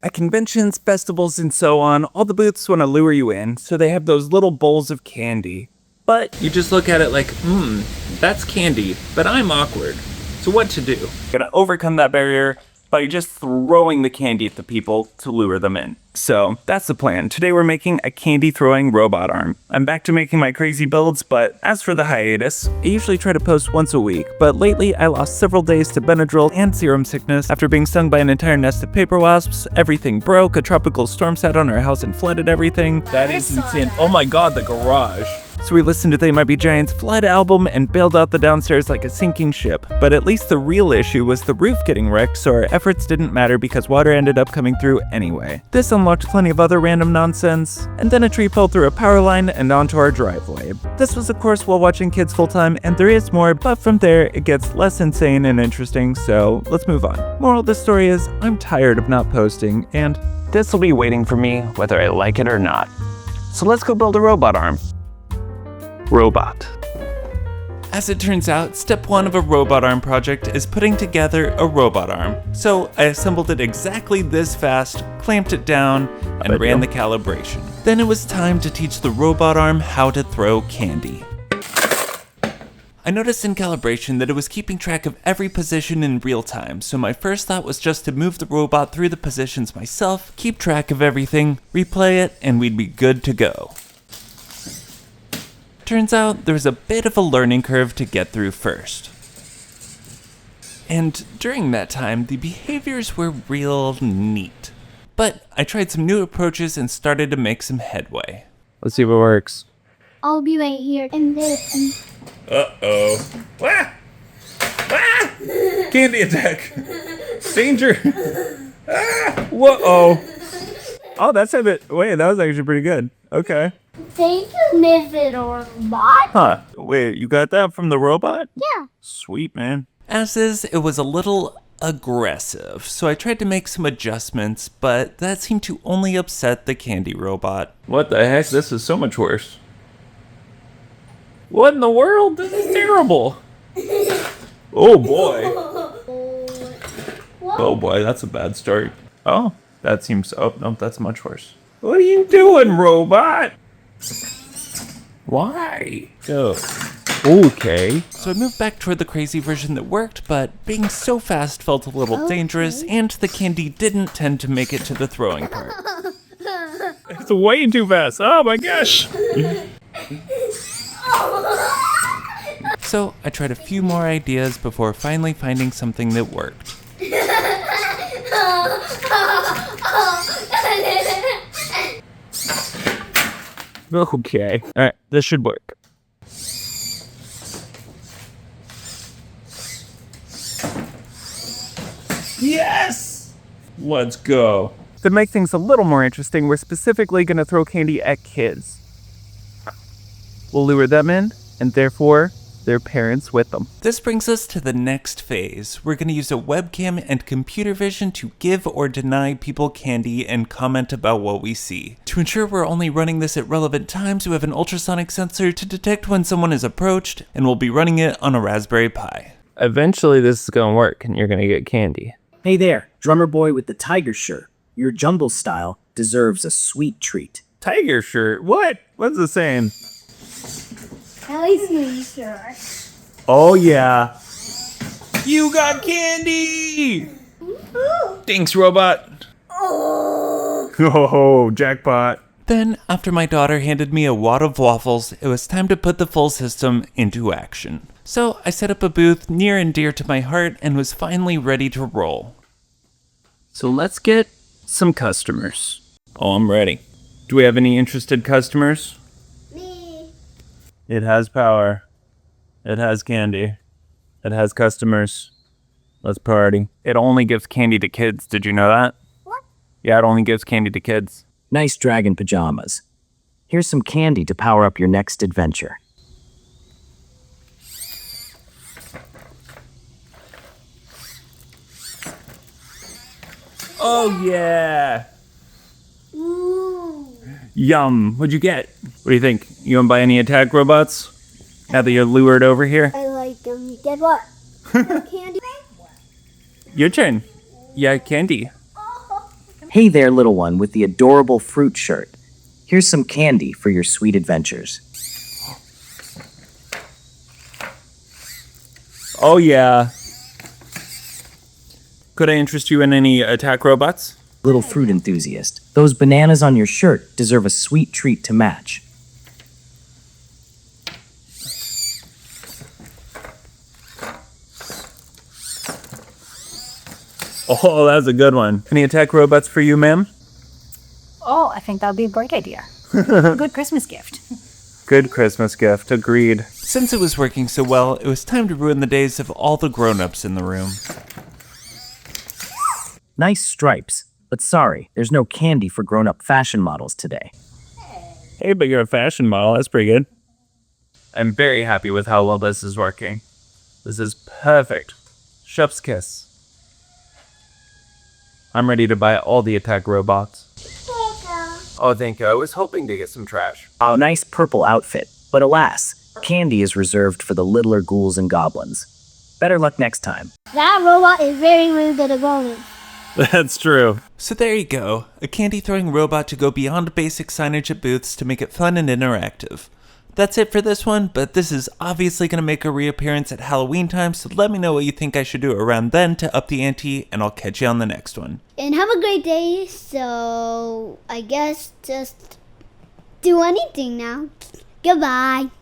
At conventions, festivals, and so on, all the booths want to lure you in, so they have those little bowls of candy. But you just look at it like, that's candy, but I'm awkward. So what to do? Gotta overcome that barrier by just throwing the candy at the people to lure them in. So that's the plan. Today we're making a candy throwing robot arm. I'm back to making my crazy builds, but as for the hiatus, I usually try to post once a week, but lately I lost several days to Benadryl and serum sickness after being stung by an entire nest of paper wasps. Everything broke, a tropical storm sat on our house and flooded everything. That is insane. Oh my god, the garage. So we listened to They Might Be Giants' Flood album and bailed out the downstairs like a sinking ship. But at least the real issue was the roof getting wrecked, so our efforts didn't matter because water ended up coming through anyway. This unlocked plenty of other random nonsense, and then a tree fell through a power line and onto our driveway. This was of course while watching kids full time, and there is more, but from there it gets less insane and interesting, so let's move on. Moral of the story is, I'm tired of not posting, and this will be waiting for me whether I like it or not. So let's go build a robot arm. Robot. As it turns out, step 1 of a robot arm project is putting together a robot arm. So I assembled it exactly this fast, clamped it down, and ran the calibration. Then it was time to teach the robot arm how to throw candy. I noticed in calibration that it was keeping track of every position in real time, so my first thought was just to move the robot through the positions myself, keep track of everything, replay it, and we'd be good to go. Turns out there was a bit of a learning curve to get through first. And during that time, the behaviors were real neat. But I tried some new approaches and started to make some headway. Let's see what works. I'll be right here and this. Uh-oh. Ah! Ah! Candy attack! Danger! Ah! Whoa-oh! Oh, that's a bit... Wait, that was actually pretty good. Okay. Thank you, Mrs. Robot. Huh. Wait, you got that from the robot? Yeah. Sweet, man. As is, it was a little aggressive, so I tried to make some adjustments, but that seemed to only upset the candy robot. What the heck? This is so much worse. What in the world? This is terrible. Oh boy. Oh boy, that's a bad start. Oh, that seems... Oh, no, that's much worse. What are you doing, robot? Why? Oh. Okay. So I moved back toward the crazy version that worked, but being so fast felt a little dangerous, and the candy didn't tend to make it to the throwing part. It's way too fast. Oh my gosh. So I tried a few more ideas before finally finding something that worked. Okay. Alright, this should work. Yes! Let's go. To make things a little more interesting, we're specifically going to throw candy at kids. We'll lure them in, and therefore, their parents with them. This brings us to the next phase. We're going to use a webcam and computer vision to give or deny people candy and comment about what we see. To ensure we're only running this at relevant times, we have an ultrasonic sensor to detect when someone is approached, and we'll be running it on a Raspberry Pi. Eventually this is going to work, and you're going to get candy. Hey there, drummer boy with the tiger shirt. Your jungle style deserves a sweet treat. Tiger shirt? What? What's it saying? At least me, sure. Oh yeah. You got candy! Thanks, robot. Oh, jackpot. Then, after my daughter handed me a wad of waffles, it was time to put the full system into action. So I set up a booth near and dear to my heart and was finally ready to roll. So let's get some customers. Oh, I'm ready. Do we have any interested customers? Me. It has power. It has candy. It has customers. Let's party. It only gives candy to kids. Did you know that? What? Yeah, it only gives candy to kids. Nice dragon pajamas. Here's some candy to power up your next adventure. Oh yeah! Ooh. Yum. What'd you get? What do you think? You wanna buy any attack robots? Now that you're lured over here? I like them. You get what? Candy? Your turn. Yeah, candy. Oh, Hey there, little one with the adorable fruit shirt. Here's some candy for your sweet adventures. Oh yeah. Could I interest you in any attack robots? Little fruit enthusiast, those bananas on your shirt deserve a sweet treat to match. Oh, that was a good one. Any attack robots for you, ma'am? Oh, I think that would be a great idea. Good Christmas gift. Good Christmas gift, agreed. Since it was working so well, it was time to ruin the days of all the grown-ups in the room. Nice stripes, but sorry, there's no candy for grown-up fashion models today. Hey, but you're a fashion model, that's pretty good. I'm very happy with how well this is working. This is perfect. Chef's kiss. I'm ready to buy all the attack robots. Oh, thank you. I was hoping to get some trash. A nice purple outfit, but alas, candy is reserved for the littler ghouls and goblins. Better luck next time. That robot is very rude to the goblin. That's true. So there you go. A candy-throwing robot to go beyond basic signage at booths to make it fun and interactive. That's it for this one, but this is obviously going to make a reappearance at Halloween time, so let me know what you think I should do around then to up the ante, and I'll catch you on the next one. And have a great day. So I guess just do anything now. Goodbye.